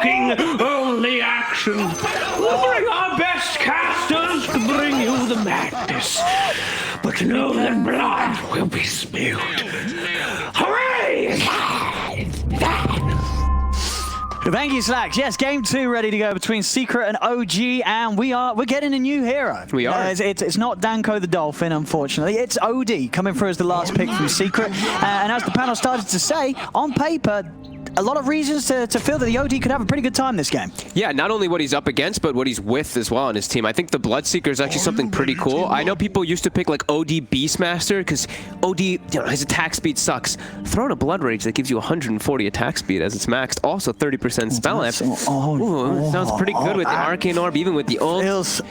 talking, only action. We'll bring our best casters to bring you the madness. But know that blood will be spilled. Hooray! Thank you, Slacks. Yes, game 2 ready to go between Secret and OG, and we're getting a new hero. We are. It's not Danko the Dolphin, unfortunately. It's OD coming through as the last pick from Secret. And as the panel started to say, on paper, a lot of reasons to feel that the OD could have a pretty good time this game. Yeah, not only what he's up against, but what he's with as well on his team. I think the Bloodseeker is actually something pretty cool. I know people used to pick like OD Beastmaster because OD, his attack speed sucks. Throw in a Blood Rage that gives you 140 attack speed as it's maxed. Also 30% spell amp. Sounds pretty good with the Arcane Orb, even with the ult. Feels,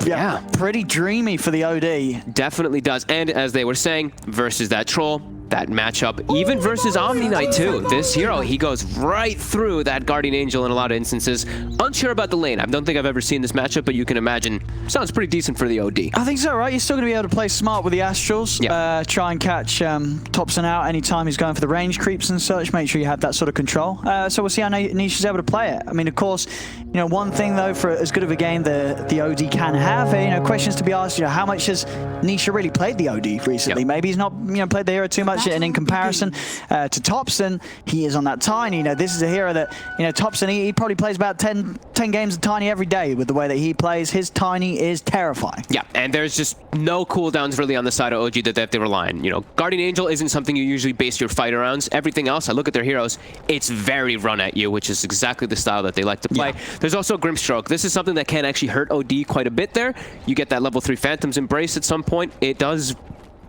yeah, pretty dreamy for the OD. Definitely does. And as they were saying, versus that troll, that matchup, even versus Omni Knight too. This hero, he goes right through that Guardian Angel in a lot of instances. Unsure about the lane. I don't think I've ever seen this matchup, but you can imagine, sounds pretty decent for the OD. I think so, right? You're still going to be able to play smart with the Astrals. Yeah. Try and catch Thompson out anytime he's going for the range creeps and such. Make sure you have that sort of control. So we'll see how Nisha's able to play it. I mean, of course, one thing though, for as good of a game the OD can have, questions to be asked, how much has Nisha really played the OD recently? Yep. Maybe he's not played the hero too much, and in comparison to Thompson, he is on that Tiny. This is a hero that, Thompson, he probably plays about 10 games of Tiny every day with the way that he plays. His Tiny is terrifying. Yeah, and there's just no cooldowns really on the side of OG that they have to rely on. Guardian Angel isn't something you usually base your fight around. Everything else, I look at their heroes, it's very run at you, which is exactly the style that they like to play. Yeah. There's also Grimstroke. This is something that can actually hurt OD quite a bit there. You get that level 3 Phantom's Embrace at some point. It does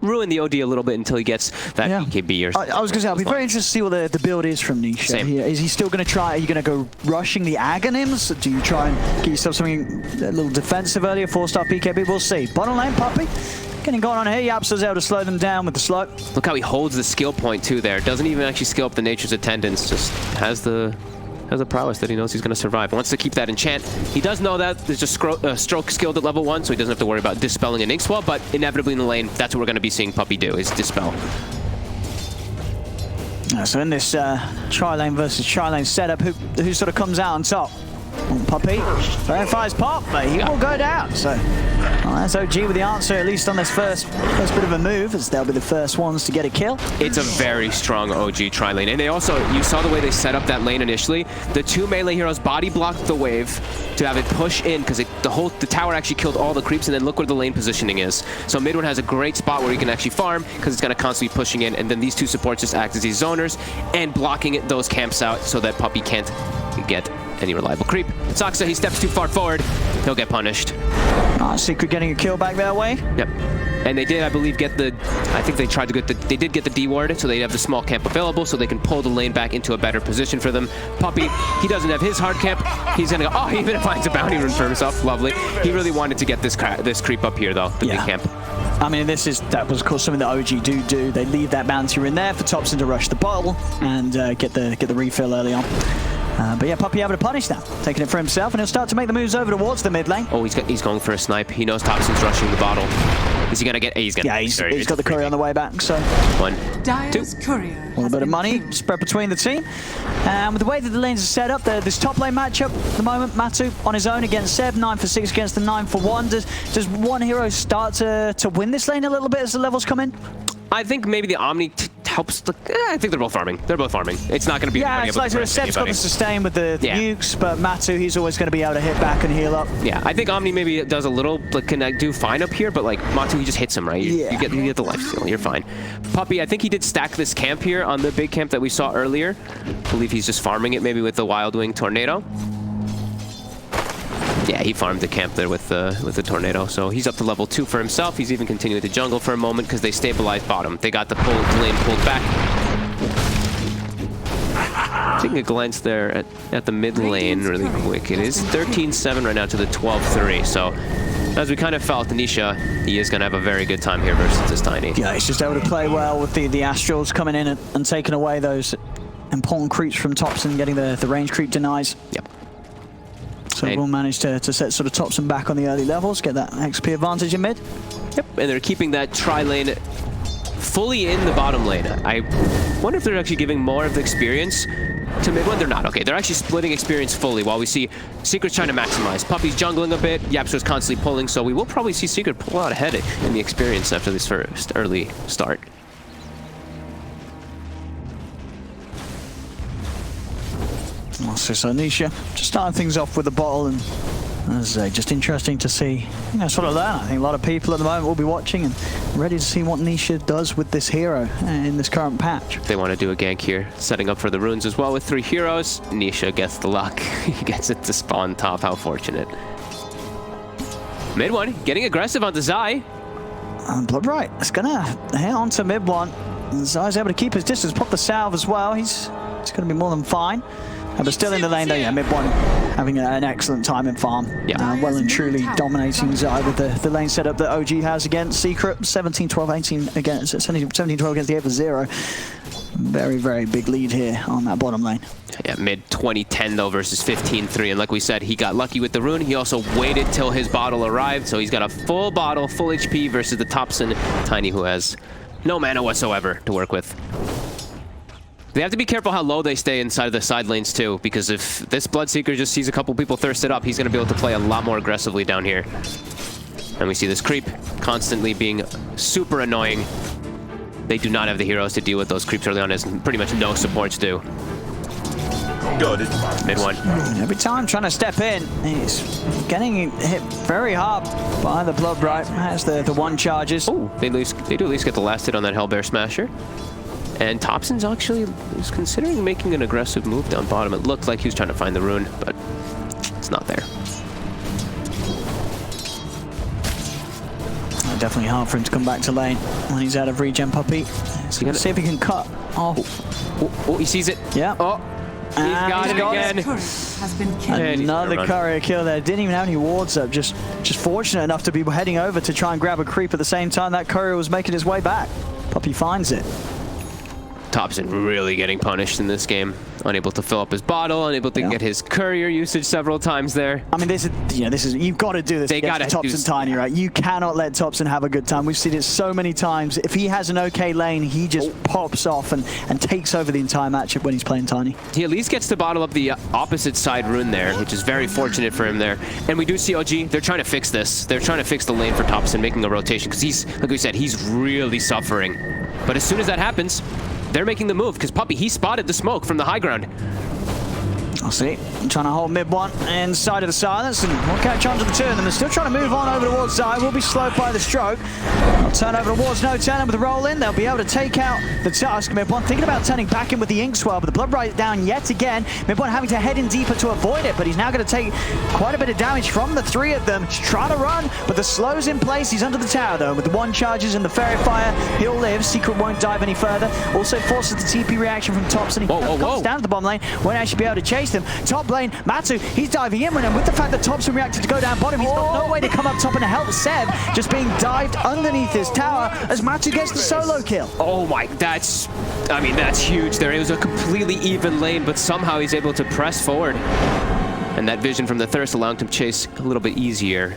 ruin the OD a little bit until he gets that EKB. Or I was going to say, I'll be very interested to see what the build is from Nisha. Same. Is he still going to try, are you going to go rushing the Aghanims? Do you try and get yourself something a little defensive earlier, 4-star PKB? We'll see. Bottom lane, Puppey, getting going on here. Yapsa's able to slow them down with the slow. Look how he holds the skill point too there. Doesn't even actually skill up the Nature's Attendance, just has the prowess that he knows he's going to survive. Wants to keep that enchant. He does know that there's just stroke skilled at level 1, so he doesn't have to worry about dispelling an Inkswell, but inevitably in the lane, that's what we're going to be seeing Puppey do, is dispel. So in this tri-lane versus tri-lane setup, who sort of comes out on top? Puppey verifies pop, but he will go down. So that's OG with the answer, at least on this first bit of a move, as they'll be the first ones to get a kill. It's a very strong OG tri-lane, and they also, you saw the way they set up that lane initially. The 2 melee heroes body blocked the wave to have it push in, because the tower actually killed all the creeps, and then look where the lane positioning is. So mid one has a great spot where you can actually farm, because it's going to constantly be pushing in, and then these 2 supports just act as these zoners and blocking those camps out so that Puppey can't get any reliable creep. Saksa, he steps too far forward, he'll get punished. Secret getting a kill back that way. Yep. And they did, I believe, get the, I think they tried to get the, they did get the D-ward, so they have the small camp available, so they can pull the lane back into a better position for them. Puppey, he doesn't have his hard camp. He's gonna go, oh, he even finds a bounty rune for himself. Lovely. He really wanted to get this creep up here, though, the big camp. I mean, that was, of course, something that OG do. They leave that bounty rune there for Thompson to rush the bottle and get the refill early on. But yeah, Puppey able to punish that, taking it for himself, and he'll start to make the moves over towards the mid lane. Oh, he's going for a snipe. He knows Thompson's rushing the bottle. Is he gonna get? He's gonna. Yeah, he's got the courier on the way back. So 1, 2. A little bit of money spread between the team. And with the way that the lanes are set up, this top lane matchup at the moment, Matu on his own against Seb, 9 for 6 against the 9 for 1. Does one hero start to win this lane a little bit as the levels come in? I think maybe the Omni helps. I think they're both farming. They're both farming. It's not going to be. Yeah, it's like Seb's got the sustain with the nukes, but Matu, he's always going to be able to hit back and heal up. Yeah, I think Omni maybe does a little, can do fine up here, but like Matu, he just hits him, right? You get the life steal. You're fine. Puppey, I think he did stack this camp here on the big camp that we saw earlier. I believe he's just farming it maybe with the Wild Wing Tornado. Yeah, he farmed the camp there with the tornado, so he's up to level 2 for himself. He's even continuing to jungle for a moment because they stabilized bottom. They got the lane pulled back. Taking a glance there at the mid lane really quick. It is 13-7 right now to the 12-3, so as we kind of felt, Nisha, he is going to have a very good time here versus this Tiny. Yeah, he's just able to play well with the Astrals coming in and taking away those important creeps from Thompson, getting the range creep denies. Yep. So we'll manage to set sort of Thompson back on the early levels, get that XP advantage in mid. Yep, and they're keeping that tri-lane fully in the bottom lane. I wonder if they're actually giving more of the experience to mid one. They're not. Okay, they're actually splitting experience fully while we see Secret's trying to maximize. Puppy's jungling a bit, Yapzor's constantly pulling, so we will probably see Secret pull out ahead in the experience after this first early start. So Nisha just starting things off with the bottle, and as I say, just interesting to see, sort of learn. I think a lot of people at the moment will be watching and ready to see what Nisha does with this hero in this current patch. They want to do a gank here, setting up for the runes as well with 3 heroes. Nisha gets the luck. He gets it to spawn top. How fortunate. Mid one, getting aggressive onto Zai. And Bloodbright is gonna hit onto mid one. Zai's able to keep his distance, pop the salve as well. He's gonna be more than fine. But still in the lane though, yeah, mid one having an excellent time in farm. Yeah. Well and truly dominating Zai with the lane setup that OG has against Secret. 17-12-18 against 17-12 against the 8-0. Very, very big lead here on that bottom lane. Yeah, mid 20-10 though versus 15-3. And like we said, he got lucky with the rune. He also waited till his bottle arrived. So he's got a full bottle, full HP versus the Thompson Tiny, who has no mana whatsoever to work with. They have to be careful how low they stay inside of the side lanes too, because if this Bloodseeker just sees a couple people thirsted up, he's going to be able to play a lot more aggressively down here. And we see this creep constantly being super annoying. They do not have the heroes to deal with those creeps early on, as pretty much no supports do. Got it. Mid one. Every time trying to step in, he's getting hit very hard by the Bloodbright as the one charges. Oh, they do at least get the last hit on that Hellbear Smasher. And Thompson's actually is considering making an aggressive move down bottom. It looked like he was trying to find the rune, but it's not there. Definitely hard for him to come back to lane when he's out of regen, Puppy. So let's see if he can cut off. Oh, he sees it. Yeah. Oh, he's got it again. Has been killed. Another courier kill there. Didn't even have any wards up. Just fortunate enough to be heading over to try and grab a creep at the same time that courier was making his way back. Puppy finds it. Thompson really getting punished in this game. Unable to fill up his bottle, unable to get his courier usage several times there. I mean, this is you've got to do this against Thompson Tiny, right? You cannot let Thompson have a good time. We've seen it so many times. If he has an okay lane, he just pops off and takes over the entire matchup when he's playing Tiny. He at least gets to bottle up the opposite side rune there, which is very fortunate for him there. And we do see OG, they're trying to fix this. They're trying to fix the lane for Thompson, making a rotation, because he's, like we said, he's really suffering. But as soon as that happens, they're making the move, because Puppy, he spotted the smoke from the high ground. I'll see. Trying to hold mid one inside of the silence, and won't catch on to the two of them. They're still trying to move on over towards Zai. Will be slowed by the stroke. They'll turn over towards no turn with the roll in. They'll be able to take out the Tusk. Mid one thinking about turning back in with the Inkswell, but the Bloodbright down yet again. Mid one having to head in deeper to avoid it, but he's now going to take quite a bit of damage from the 3 of them. He's trying to run, but the slow's in place. He's under the tower though, with the 1 charges and the Fairy Fire. He'll live. Secret won't dive any further. Also forces the TP reaction from Thompson. He comes down to the bottom lane. Won't actually be able to chase them. Top lane, Matsu, he's diving in with him. With the fact that Thompson reacted to go down bottom, he's got no way to come up top and help Seb, just being dived underneath his tower as Matsu gets the solo kill. Oh my, that's huge there. It was a completely even lane, but somehow he's able to press forward. And that vision from the Thirst allowing him to chase a little bit easier.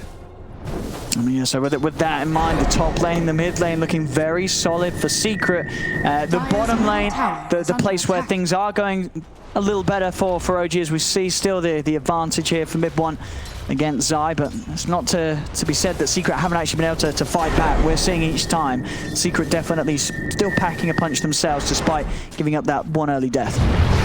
I mean, yeah, so with that in mind, the top lane, the mid lane looking very solid for Secret. The bottom lane, the place where things are going a little better for OG, as we see still the advantage here for mid one against Zai, but it's not to be said that Secret haven't actually been able to fight back. We're seeing each time Secret definitely still packing a punch themselves despite giving up that 1 early death.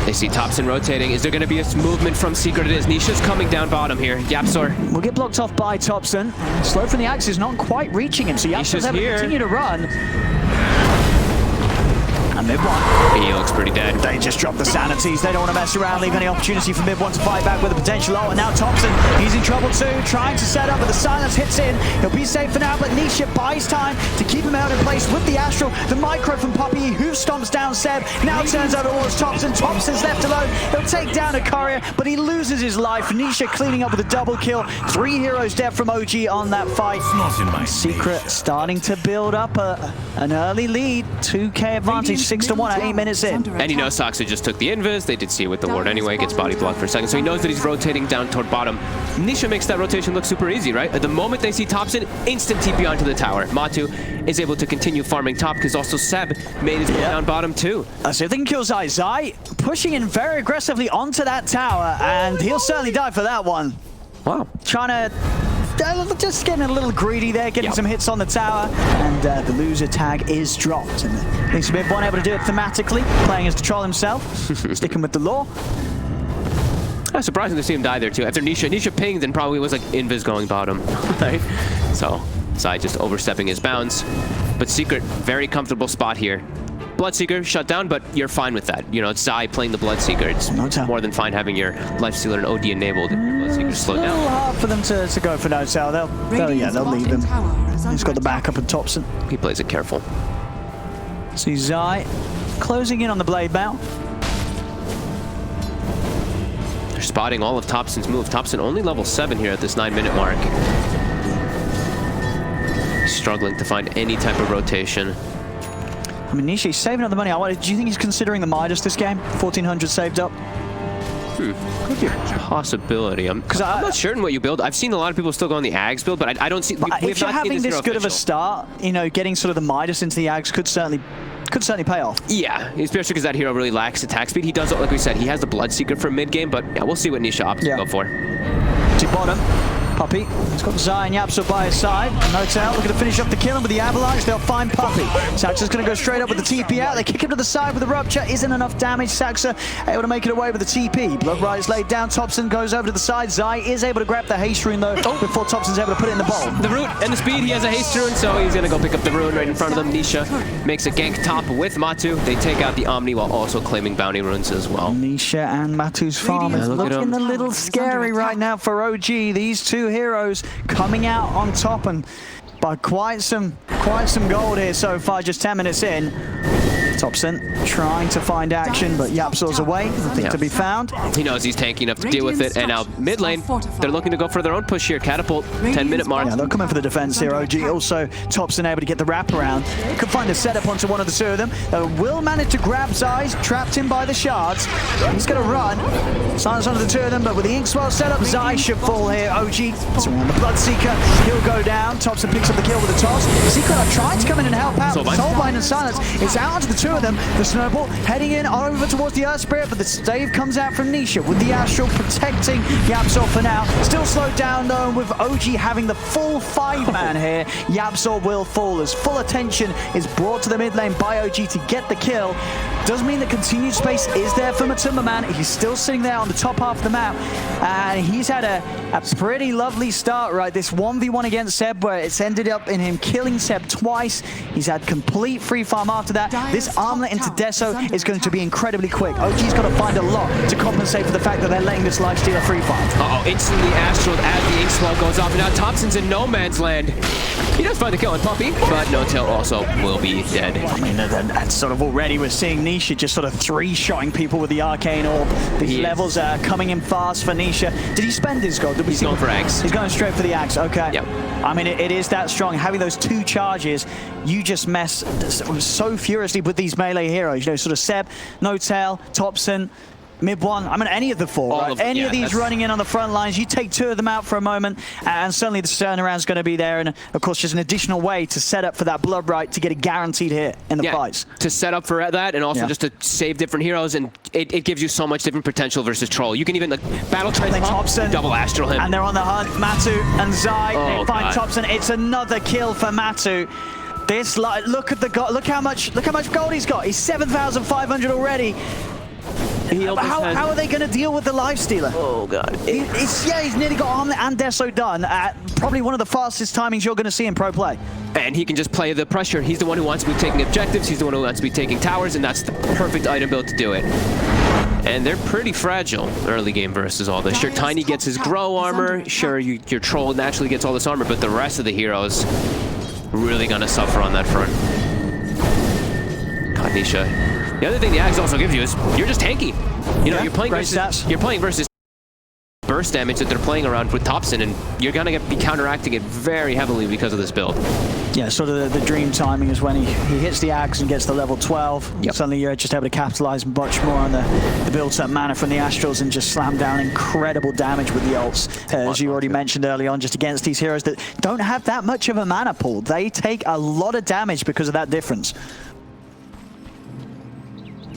They see Thompson rotating. Is there going to be a movement from Secret? It is. Nisha's coming down bottom here. Yapzor will get blocked off by Thompson. Slow from the axe is not quite reaching him, so Yapzor's able to continue to run. And mid one, he looks pretty dead. They just drop the sanities. They don't want to mess around, leave any opportunity for mid one to fight back with a potential ult. And now Thompson, he's in trouble too, trying to set up, but the silence hits in. He'll be safe for now, but Nisha buys time to keep him out in place with the Astral. The micro from Puppy, who stomps down Seb, now turns over towards Thompson. Thompson's left alone. He'll take down a courier, but he loses his life. Nisha cleaning up with a double kill. 3 heroes dead from OG on that fight. Secret starting to build up an early lead. 2k advantage. 6-1 at 8 minutes in. And he knows Saksa just took the invis. They did see it with the ward anyway. Gets body blocked for a second. So he knows that he's rotating down toward bottom. Nisha makes that rotation look super easy, right? At the moment they see Thompson, instant TP onto the tower. Matu is able to continue farming top because also Seb made his way down bottom too. So if they can kill Zai, Zai pushing in very aggressively onto that tower, and he'll certainly die for that one. Wow. Trying to just getting a little greedy there, getting some hits on the tower, and the loser tag is dropped. And at least Mid1 able to do it thematically, playing as the troll himself, sticking with the law. Surprising to see him die there too. After Nisha pinged and probably was like invis going bottom, right? So Zai just overstepping his bounds. But Secret, very comfortable spot here. Bloodseeker shut down, but you're fine with that. You know, it's Zai playing the Bloodseeker. It's more than fine having your Lifestealer and OD enabled and your Bloodseeker slowed down. It's a little hard for them to go for no-tail. They'll leave him. He's got the backup and Thompson. He plays it careful. See Zai closing in on the blade bow. They're spotting all of Thompson's move. Thompson only level 7 here at this 9-minute mark. He's struggling to find any type of rotation. I mean, Nisha, he's saving up the money. Do you think he's considering the Midas this game? 1,400 saved up? Could be a possibility. I'm not sure in what you build. I've seen a lot of people still go on the Ags build, but I don't see... If you're having this good of a start, you know, getting sort of the Midas into the Ags could certainly pay off. Yeah, especially because that hero really lacks attack speed. He does, like we said, he has the Bloodseeker for mid-game, but yeah, we'll see what Nisha opts to go for. To bottom. Puppey. He's got Zai and Yapso by his side. No-tail looking to finish up the kill, and with the Avalanche, they'll find Puppey. Saxa's going to go straight up with the TP out. They kick him to the side with the Rupture. Isn't enough damage. Saxa able to make it away with the TP. Bloodrite is laid down. Thompson goes over to the side. Zai is able to grab the haste rune, though, before Thompson's able to put it in the bowl. The root and the speed, he has a haste rune, so he's going to go pick up the rune right in front of them. Nisha makes a gank top with Matu. They take out the Omni while also claiming bounty runes as well. Nisha and Matu's farm is looking a little scary right now for OG. These two heroes coming out on top and by quite some gold here so far, just 10 minutes in. Thompson trying to find action, but Yapso's away, nothing to be found. He knows he's tanky enough to deal with it, and now mid lane, they're looking to go for their own push here. Catapult, 10-minute mark. Yeah, they'll come in for the defense here, OG. Also, Thompson able to get the wraparound. Could find a setup onto one of the two of them. Will manage to grab Zai's, trapped him by the shards. He's going to run. Silence onto the two of them, but with the Inkswell setup, Zai should fall here. OG surround the Bloodseeker. He'll go down. Thompson picks up the kill with a toss. Secret are trying to come in and help out. Soulbind and Silence. It's out onto the two of them. The Snowball heading in over towards the Earth Spirit, but the stave comes out from Nisha with the Astral protecting Yapsor for now. Still slowed down though, with OG having the full 5-man here. Yapsor will fall as full attention is brought to the mid lane by OG to get the kill. Does mean that continued space is there for Matumba Man. He's still sitting there on the top half of the map, and he's had a pretty lovely start, right? This 1v1 against Seb, where it's ended up in him killing Seb twice. He's had complete free farm after that. This armlet into Deso is going to be incredibly quick. OG's got to find a lot to compensate for the fact that they're letting this Lifestealer free farm. Instantly Astral as the Inkswell goes off, and now Thompson's in no man's land. He does find the kill on Puppey, but No-Tail also will be dead. I mean, that's sort of already we're seeing Nisha just sort of three-shotting people with the Arcane Orb. These levels are coming in fast for Nisha. Did he spend his gold? He's going for Axe. He's going straight for the Axe, okay. Yep. I mean, it is that strong. Having those two charges, you just mess so furiously with these melee heroes. You know, sort of Seb, No-Tail, Thompson, Mid1, I mean, any of the four, right? Any of these running in on the front lines, you take two of them out for a moment, and certainly the turnaround's going to be there, and of course, just an additional way to set up for that Bloodrite to get a guaranteed hit in the fights. To set up for that, and also just to save different heroes, and it gives you so much different potential versus Troll. You can even, like, battle trade Thompson, double Astral him. And they're on the hunt, Matu and Zai, they find Thompson. It's another kill for Matu. This, look how much gold he's got. He's 7,500 already. How are they going to deal with the Lifestealer? Oh, God. He's nearly got Armlet and Deso done at probably one of the fastest timings you're going to see in pro play. And he can just play the pressure. He's the one who wants to be taking objectives. He's the one who wants to be taking towers, and that's the perfect item build to do it. And they're pretty fragile early game versus all this. Sure, Tiny gets his grow armor. Sure, your Troll naturally gets all this armor, but the rest of the heroes really going to suffer on that front. God, Nisha. The other thing the Axe also gives you is you're just tanky. You know, you're playing versus burst damage that they're playing around with Thompson, and you're going to be counteracting it very heavily because of this build. Yeah, sort of the dream timing is when he hits the axe and gets to level 12. Yep. Suddenly you're just able to capitalize much more on the built-up mana from the Astrals and just slam down incredible damage with the ults, as you already mentioned early on, just against these heroes that don't have that much of a mana pool. They take a lot of damage because of that difference.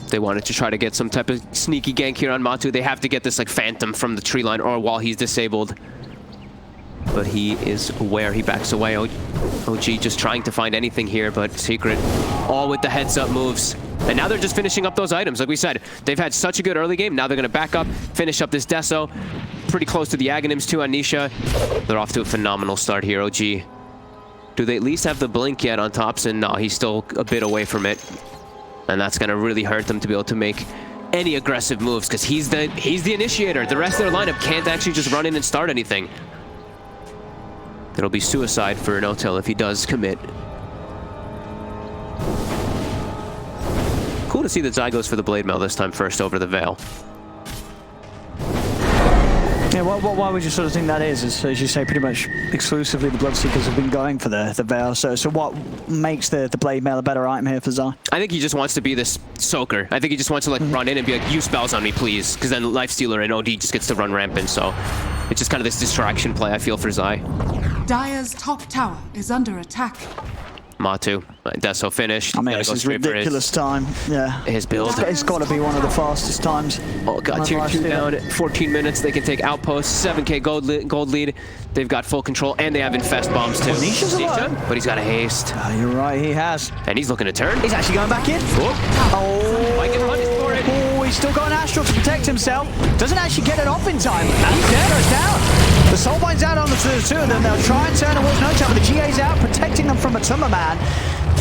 They wanted to try to get some type of sneaky gank here on Matu. They have to get this like phantom from the tree line or while he's disabled. But he is aware, he backs away. OG just trying to find anything here, but Secret all with the heads up moves. And now they're just finishing up those items. Like we said, they've had such a good early game. Now they're gonna back up, finish up this Deso. Pretty close to the Aghanims too on Nisha. They're off to a phenomenal start here, OG. Do they at least have the blink yet on Thompson? No, he's still a bit away from it. And that's gonna really hurt them to be able to make any aggressive moves because he's the initiator. The rest of their lineup can't actually just run in and start anything. It'll be suicide for Notel if he does commit. Cool to see that Zai goes for the Blade Mail this time first over the Veil. Yeah, why would you sort of think that is? As you say, pretty much exclusively the Bloodseekers have been going for the Veil. So what makes the Blade Mail a better item here for Zai? I think he just wants to be this soaker. I think he just wants to like run in and be like, use spells on me, please. Because then Lifestealer and OD just gets to run rampant. So it's just kind of this distraction play, I feel, for Zai. Dire's top tower is under attack. Matu, Deso finished. I mean, this is ridiculous time. Yeah. His build. It's got to be one of the fastest times. Oh god, tier 2 down, 14 minutes. They can take Outpost, 7k gold lead. They've got full control, and they have Infest bombs too. Nisha's alive. But he's got a haste. You're right, he has. And he's looking to turn. He's actually going back in. Oh, might get punished for it. Oh, he's still got an Astral to protect himself. Doesn't actually get it off in time. And he's dead, goes down. The Soulbind's out on the two of them. They'll try and turn towards Notel, but the GA's out, protecting them from a Tumor Man.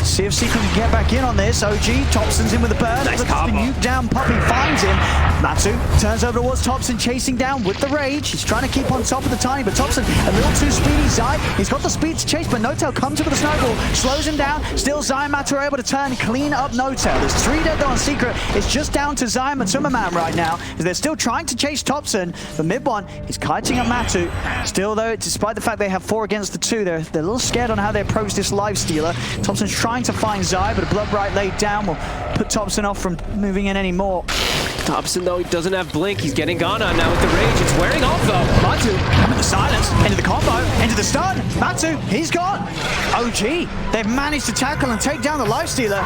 See if Secret can get back in on this. OG, Thompson's in with the burn. Nice the nuke down, Puppy finds him. Matsu turns over towards Thompson, chasing down with the rage. He's trying to keep on top of the Tiny, but Thompson a little too speedy. Zai, he's got the speed to chase, but Notel comes in with a snowball, slows him down. Still Zai and Matsu are able to turn, clean up Notel. There's 3 dead though on Secret. It's just down to Zai and Tumorman right now, as they're still trying to chase Thompson. The mid one is kiting up Matu. Still though, despite the fact they have 4 against the 2, they're a little scared on how they approach this Lifestealer. Thompson's trying to find Zai, but a Blood Right laid down will put Thompson off from moving in anymore. Thompson, though, he doesn't have blink. He's getting gone on now with the rage. It's wearing off, though. Matu, into the silence, into the combo, into the stun. Matu, he's gone. OG, they've managed to tackle and take down the Lifestealer.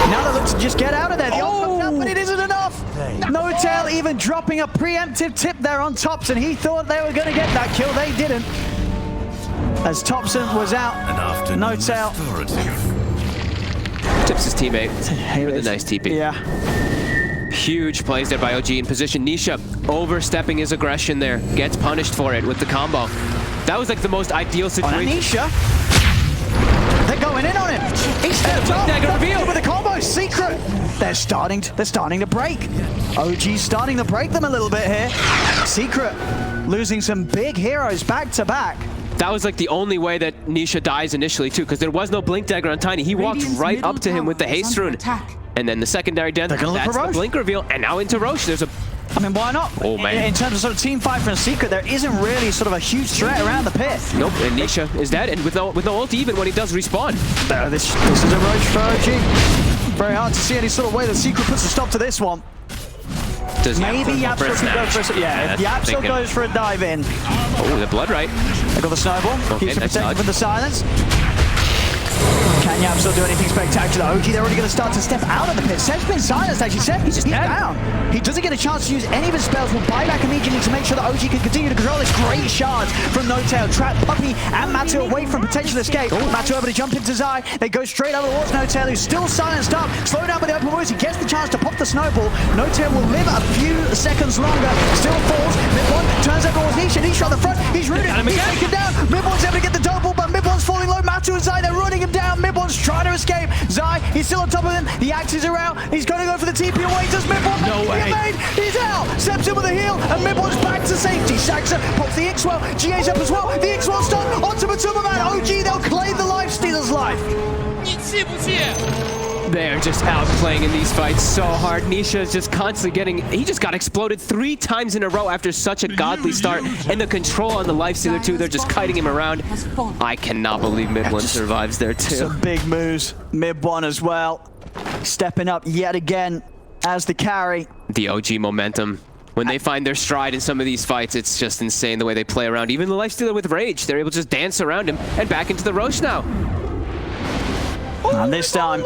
Now they look to just get out of there. The ult comes up, but it isn't enough. Notel even dropping a preemptive tip there on Thompson. He thought they were going to get that kill. They didn't. As Thompson was out, Notel tips his teammate with a nice TP. Yeah. Huge plays there by OG in position. Nisha overstepping his aggression there. Gets punished for it with the combo. That was like the most ideal situation. Nisha. They're going in on him. He's reveal with the combo. Secret. They're starting to break. OG's starting to break them a little bit here. Secret losing some big heroes back to back. That was like the only way that Nisha dies initially too, because there was no blink dagger on Tiny. He walked right up to him with the haste rune. And then the secondary death, that's the blink reveal. And now into Roche, there's a... I mean, why not? Oh, man. In terms of sort of team fight from Secret, there isn't really sort of a huge threat around the pit. Nope, and Nisha is dead, and with no ulti even when he does respawn. This is a Roche for OG. Very hard to see any sort of way that Secret puts a stop to this one. Does maybe Yapsil can go for a... Yeah, if Yapsil goes for a dive in. Oh, the blood right. They got the snowball. Okay, Keeps him protected from the silence. Can Yapsil do anything spectacular? OG, they're already going to start to step out of the pit. Seb's been silenced, actually. Seb, he's down. He doesn't get a chance to use any of his spells. Will buy back immediately to make sure that OG can continue to control this. Great shards from Notel. Trap Puppy and Matu away from potential escape. Matu able to jump into Zai. They go straight over towards Notel, who's still silenced up. Slow down with the open wounds. He gets the chance to pop the snowball. Notel will live a few seconds longer. Still falls. Mid-one turns over towards Nisha. Nisha on the front. He's rooted. He's taken down. Mid-one's able to get the double, but Mid-one's falling low. Matu and Zai, they're running him down. Mid-one's trying to escape. Zai, he's still on top of him. The axes are out. He's going to go for the TP away. Does Mid-one make it made? He's out. Steps in with a heal, and Mid-one's back to safety. Saxa pops the X-Well. GA's up as well. The X-Well stun onto Tumorman. OG, they'll claim the Lifestealer's life. They're just outplaying in these fights so hard. Nisha is just constantly getting... He just got exploded 3 times in a row after such a godly start. And the control on the Lifestealer too, they're just kiting him around. I cannot believe mid one survives there too. Some big moves. Mid one as well. Stepping up yet again as the carry. The OG momentum. When they find their stride in some of these fights, it's just insane the way they play around. Even the Lifestealer with Rage, they're able to just dance around him and back into the Roche now. And this time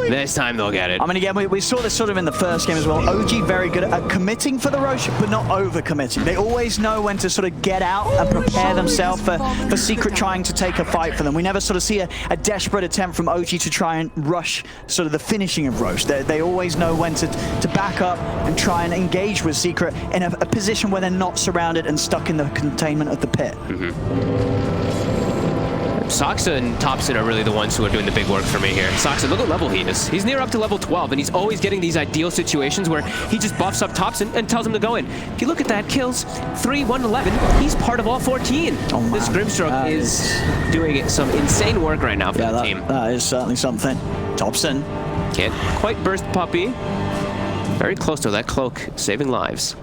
they'll get it. I mean, again, we saw this sort of in the first game as well. OG very good at committing for the Roche, but not over-committing. They always know when to sort of get out and prepare themselves for Secret trying to take a fight for them. We never sort of see a desperate attempt from OG to try and rush sort of the finishing of Roche. They always know when to back up and try and engage with Secret in a position where they're not surrounded and stuck in the containment of the pit. Saksa and Topson are really the ones who are doing the big work for me here. Saksa, look what level he is. He's near up to level 12, and he's always getting these ideal situations where he just buffs up Topson and tells him to go in. If you look at that, kills 3, 1, 11. He's part of all 14. Oh, this Grimstroke is doing some insane work right now for the team. That is certainly something. Topson. Can't quite burst Puppey. Very close to that cloak, saving lives.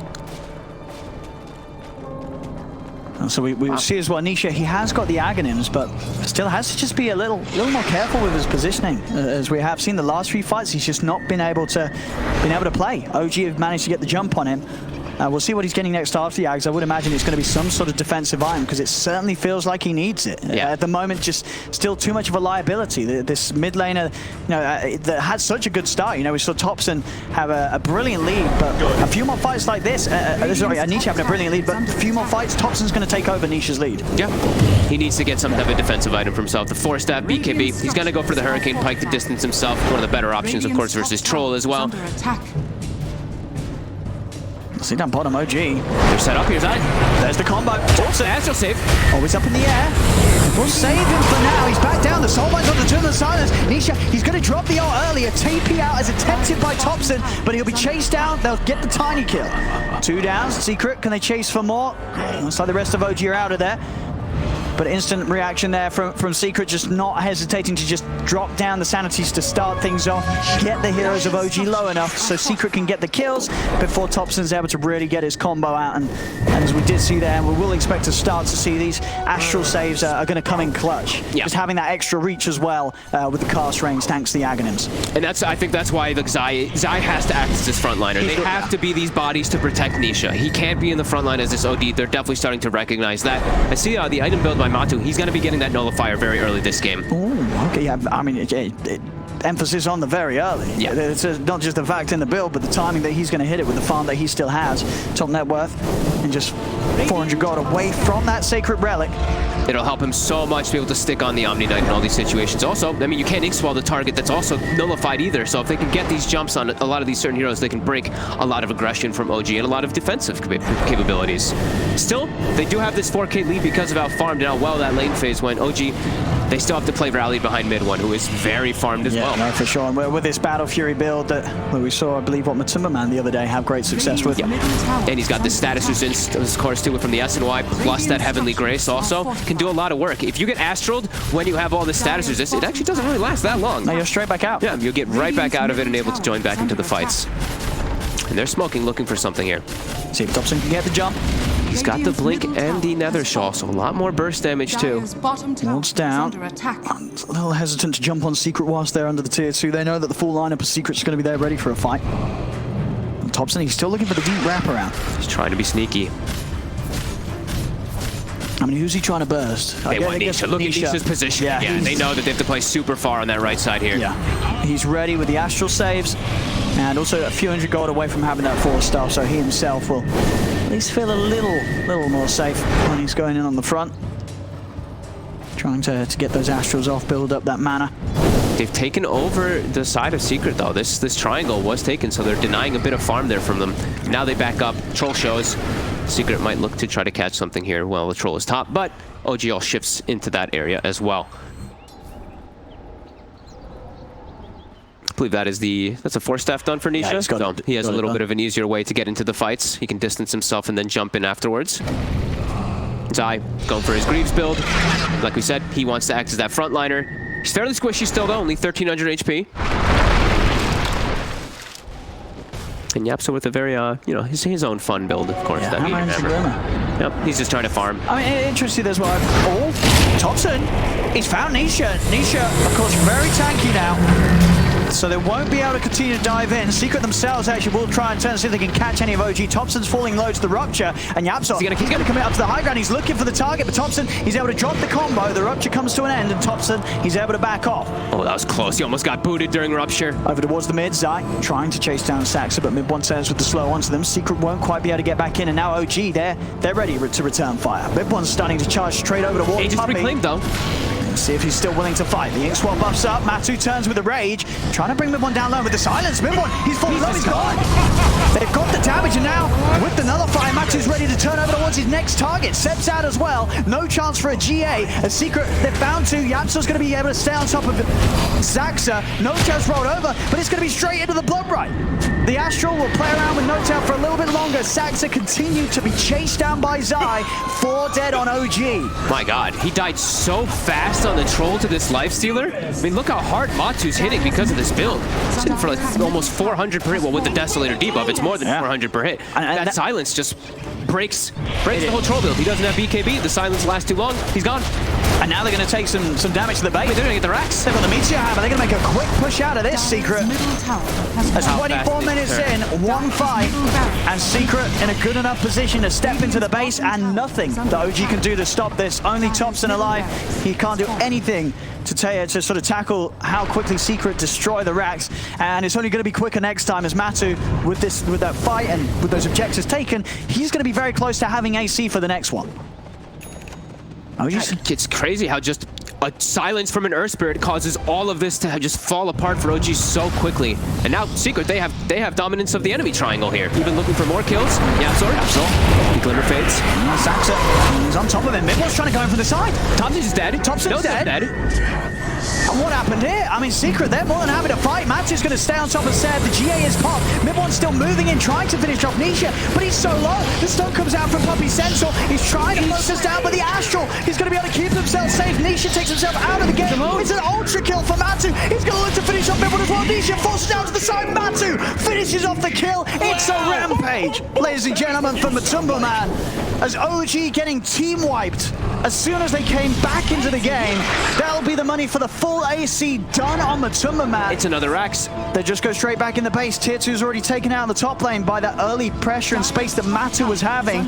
So we see as well, Nisha, he has got the Aghanims, but still has to just be a little more careful with his positioning. As we have seen the last few fights, he's just not been able to play. OG have managed to get the jump on him. We'll see what he's getting next after the Ags. I would imagine it's going to be some sort of defensive item because it certainly feels like he needs it. Yeah. At the moment, just still too much of a liability. This mid laner, that had such a good start. We saw Topson have a brilliant lead, but a few more fights like this. Sorry, Nisha having a brilliant lead, but a few more fights, Topson's going to take over Nisha's lead. Yeah, he needs to get some type of defensive item for himself. The 4-staff BKB, he's going to go for the Hurricane Pike to distance himself. One of the better options, of course, versus Troll as well. See down bottom, OG. They're set up, here's that. There's the combo. Also, Astral save. Always up in the air. We'll save him for now. He's back down. The Soul Bine's on the Tomb of Silence. Nisha, he's going to drop the ult earlier. TP out as attempted by Topson, but he'll be chased down. They'll get the tiny kill. 2 downs. Secret, can they chase for more? Looks like the rest of OG are out of there. But instant reaction there from Secret, just not hesitating to just drop down the sanities to start things off, get the heroes of OG low enough so Secret can get the kills before Topson's able to really get his combo out. And as we did see there, we will expect to start to see these Astral saves are going to come in clutch. Yeah. Just having that extra reach as well with the cast range thanks to the Aghanims. And I think that's why the Zai has to act as this frontliner. They have to be these bodies to protect Nisha. He can't be in the front line as this OD. They're definitely starting to recognize that. I see the item build by Matu. He's going to be getting that nullifier very early this game. Oh, okay. Yeah, I mean, emphasis on the very early. Yeah. It's not just the fact in the build, but the timing that he's going to hit it with the farm that he still has. Top net worth and just 400 gold away from that Sacred Relic. It'll help him so much to be able to stick on the Omni Knight in all these situations. Also, I mean, you can't Ink-Swell the target that's also nullified either, so if they can get these jumps on a lot of these certain heroes, they can break a lot of aggression from OG and a lot of defensive capabilities. Still, they do have this 4K lead because of how farmed and how well that lane phase went. OG, they still have to play rallied behind mid one, who is very farmed as well. No, for sure. And with this Battle Fury build that we saw, I believe, what Matumba Man the other day have great success with. Yeah. And he's got the status resistance, of course, too, from the SNY, plus that Heavenly Grace also can do a lot of work. If you get astraled when you have all this status resistance, it actually doesn't really last that long. No, you're straight back out. Yeah, you'll get right back out of it and able to join back into the fights. And they're smoking, looking for something here. See if Topson can get the jump. He's got the Blink and the Nether Shawl, so a lot more burst damage too. Holds down. A little hesitant to jump on Secret whilst they're under the tier 2. They know that the full lineup of Secret's going to be there ready for a fight. And Topson, he's still looking for the deep wraparound. He's trying to be sneaky. I mean, who's he trying to burst? They want Nisha. Look at Nisha's position. Yeah, they know that they have to play super far on that right side here. Yeah, he's ready with the Astral saves. And also a few hundred gold away from having that 4-star, so he himself will at least feel a little more safe when he's going in on the front. Trying to get those Astrals off, build up that mana. They've taken over the side of Secret, though. This triangle was taken, so they're denying a bit of farm there from them. Now they back up. Troll shows. Secret might look to try to catch something here while the Troll is top, but OG all shifts into that area as well. I believe that's a 4-staff done for Nisha. Yeah, so he has a little bit of an easier way to get into the fights. He can distance himself and then jump in afterwards. Zai going for his Greaves build. Like we said, he wants to act as that frontliner. He's fairly squishy still though, only 1300 HP. And Yapsa with a very, you know, his own fun build, of course. Yeah, That Hammer and Hammer. Yep, he's just trying to farm. I mean, interesting as well. Oh, Thompson, he's found Nisha. Nisha, of course, very tanky now. So they won't be able to continue to dive in. Secret themselves actually will try and turn to see if they can catch any of OG. Thompson's falling low to the Rupture, and Yapsa, he's going to commit up to the high ground. He's looking for the target, but Thompson, he's able to drop the combo. The Rupture comes to an end, and Thompson, he's able to back off. Oh, that was close. He almost got booted during Rupture. Over towards the mid, Zai trying to chase down Saxa, but mid one turns with the slow onto them. Secret won't quite be able to get back in, and now OG, they're ready to return fire. Mid one's starting to charge straight over towards Aegis Puppey. reclaimed, though. See if he's still willing to fight. The ink swap buffs up. Matu turns with the rage, trying to bring Mid one down low with the silence. Mid one, he's falling low, he's gone. They've got the damage, and now with the nullifier, Matu's ready to turn over towards his next target. Seb's out as well. No chance for a GA. A Secret, they're bound to. Yapsa's going to be able to stay on top of Zaxa. No chance rolled over, but it's going to be straight into the blood right. The Astral will play around with No-Tail for a little bit longer. Saxa continued to be chased down by Zai. 4 dead on OG. My God, he died so fast on the troll to this Lifestealer. I mean, look how hard Matu's hitting because of this build. He's hitting for like almost 400 per hit. Well, with the Desolator debuff, it's more than 400 per hit. And that silence just breaks the whole troll build. He doesn't have BKB. The silence lasts too long. He's gone. And now they're going to take some damage to the base. They're going to get the racks. They've got the Meteor Hammer. They're going to make a quick push out of this, Secret. Middle tower has As 24 minutes in, one fight, and Secret in a good enough position to step into the base, and nothing that OG can do to stop this. Only Thompson alive. He can't do anything to sort of tackle how quickly Secret destroy the racks, and it's only going to be quicker next time as Matu, with that fight and with those objectives taken, he's going to be very close to having AC for the next one. It's crazy how just a silence from an Earth Spirit causes all of this to just fall apart for OG so quickly. And now Secret, they have dominance of the enemy triangle here. Even looking for more kills. Yapsa. Glimmer fades. Saxa, he's on top of him. Mid-one's trying to go in from the side. Thompson's dead. Thompson's dead. And what happened here? I mean, Secret, they're more than happy to fight. Matu's going to stay on top of Seb. The GA is popped. Mid-one's still moving in, trying to finish off Nisha, but he's so low. The stun comes out from Puppey Sensor. He's trying to focus down, but the Astral, he's going to be able to keep himself safe. Nisha takes himself out of the game. It's an ultra kill for Matu. He's going to look to finish off Mid-one as well. Nisha forces down to the side. Matu finishes off the kill. It's a rampage, ladies and gentlemen, for Matumba Man. As OG getting team wiped as soon as they came back into the game. That'll be the money for the full AC done on Matumba Man. It's another Rax. They just go straight back in the base. Tier 2's already taken out in the top lane by that early pressure and space that Matu was having.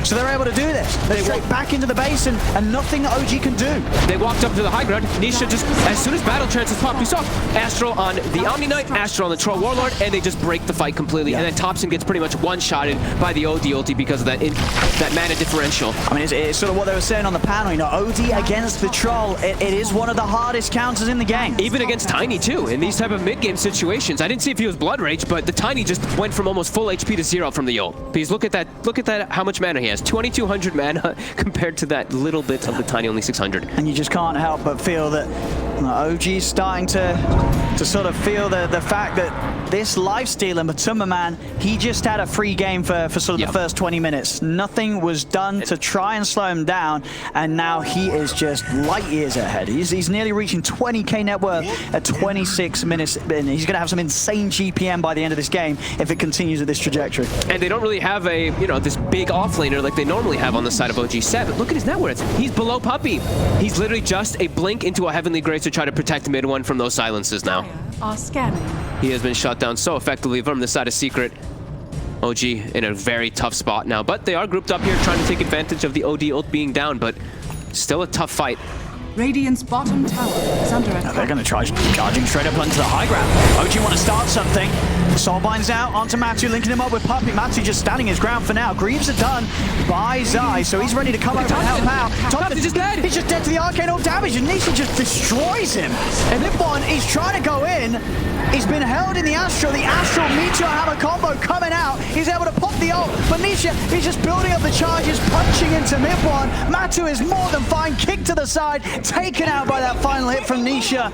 So they're able to do this. They're straight back into the base and nothing that OG can do. They walked up to the high ground. Nisha just, as soon as battle chances popped, we saw Astral on the Omni Knight, Astral on the Troll Warlord, and they just break the fight completely. And then Thompson gets pretty much one-shotted by the OD ulti because of that mana differential. I mean, it's sort of what they were saying on the panel. You know, OD against the Troll, it is one of the hardest counters in the game. Even against Tiny, too, in these type of mid-game situations. I didn't see if he was Blood Rage, but the Tiny just went from almost full HP to 0 from the ult. Because look at that, how much mana he has. 2,200 mana compared to that little bit of the Tiny, only 600. And you just can't help but feel that OG's starting to sort of feel the fact that this lifestealer, Matumba Man, he just had a free game for sort of the first 20 minutes. Nothing was done to try and slow him down, and now he is just light years ahead. He's nearly reaching 20k net worth at 26 minutes in. He's going to have some insane GPM by the end of this game if it continues at this trajectory. And they don't really have a, this big offlaner like they normally have on the side of OG7. Look at his net worth. He's below Puppey. He's literally just a blink into a Heavenly Grace to try to protect mid one from those silences now. are scanning. He has been shut down so effectively from the side of Secret. OG in a very tough spot now, but they are grouped up here trying to take advantage of the OD ult being down, but still a tough fight. Radiant's bottom tower is under attack. They're going to try charging straight up onto the high ground. OG want to start something. Soulbind's out onto Matu, linking him up with Puppey. Matu just standing his ground for now. Greaves are done by Zai, so he's ready to come over and help out. Thompson's just dead. He's just dead to the arcane ult damage, and Nisha just destroys him. And Nippon, he's trying to go in. He's been held in the Astral Meteor Hammer combo coming out. He's able to pop the ult, but Nisha, he's just building up the charges, punching into Nippon. Matu is more than fine. Kick to the side, taken out by that final hit from Nisha.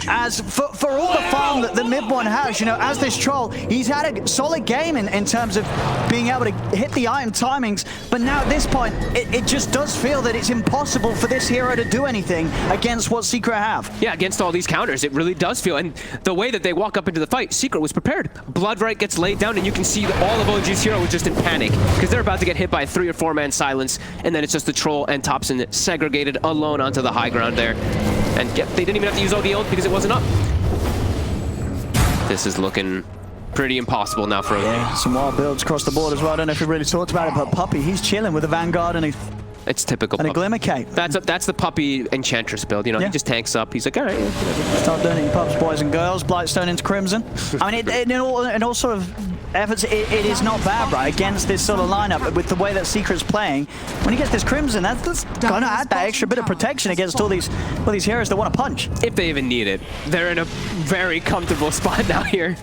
As for all the farm that the mid one has, you know, as this troll, he's had a solid game in terms of being able to hit the item timings, but now at this point, it just does feel that it's impossible for this hero to do anything against what Secret have. Yeah, against all these counters, it really does feel, and the way that they walk up into the fight, Secret was prepared. Bloodright gets laid down, and you can see that all of OG's hero was just in panic, because they're about to get hit by a 3 or 4 man silence, and then it's just the troll and Thompson segregated alone onto the high ground there. And yeah, they didn't even have to use OD ult because it wasn't up. This is looking pretty impossible now for OG. Yeah, some wild builds across the board as well. I don't know if we really talked about it, but Puppey, he's chilling with a Vanguard and it's typical. And a Glimmer Cape. That's the Puppey Enchantress build. You know, he just tanks up. He's like, all right. Start doing it in pubs, boys and girls. Blightstone into Crimson. I mean, in all sort of efforts, it is not bad, right? Against this sort of lineup, with the way that Secret's playing, when he gets this Crimson, that's going to add that extra bit of protection against all these heroes that want to punch. If they even need it. They're in a very comfortable spot now here.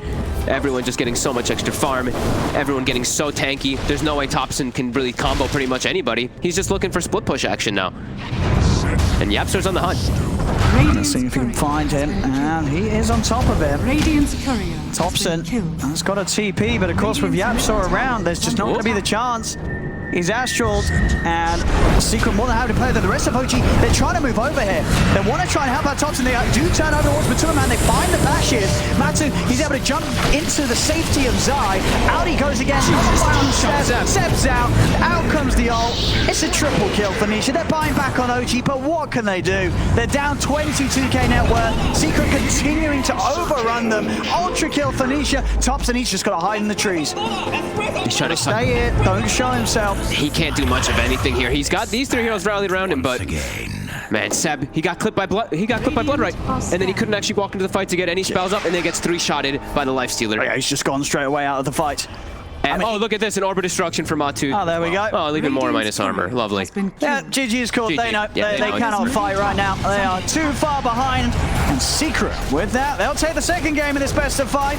Everyone just getting so much extra farm. Everyone getting so tanky. There's no way Thompson can really combo pretty much anybody. He's just looking for split push action now. And Yapster's on the hunt. Let's see if we can find him. And he is on top of it. Radiant's courier Thompson has got a TP, but of course with Yapster around, there's just not going to be the chance. He's Astraled, and Secret more than happy to play that. The rest of OG, they're trying to move over here. They want to try and help out Thompson. They do turn over towards Matuma, man. They find the bash shift. Matu, he's able to jump into the safety of Zai. Out he goes again. Seb's out. Out comes the ult. It's a triple kill for Nisha. They're buying back on OG, but what can they do? They're down 22k net worth. Secret continuing to overrun them. Ultra kill for Nisha. Thompson, he's just got to hide in the trees. He's trying to stay it. Don't show himself. He can't do much of anything here. He's got these 3 heroes rallied around him, but man, Seb, he got clipped by Bloodright, and then he couldn't actually walk into the fight to get any spells up, and then gets 3-shotted by the Lifestealer. Oh, yeah, he's just gone straight away out of the fight. And, oh, look at this, an Orb of Destruction for Matu. Oh, there we go. Oh, leaving more minus armor. Lovely. Yeah, GG is called. GG. They know. Yeah, they cannot fight right now. They are too far behind. And Secret, with that, they'll take the second game in this best of 5.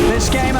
This game...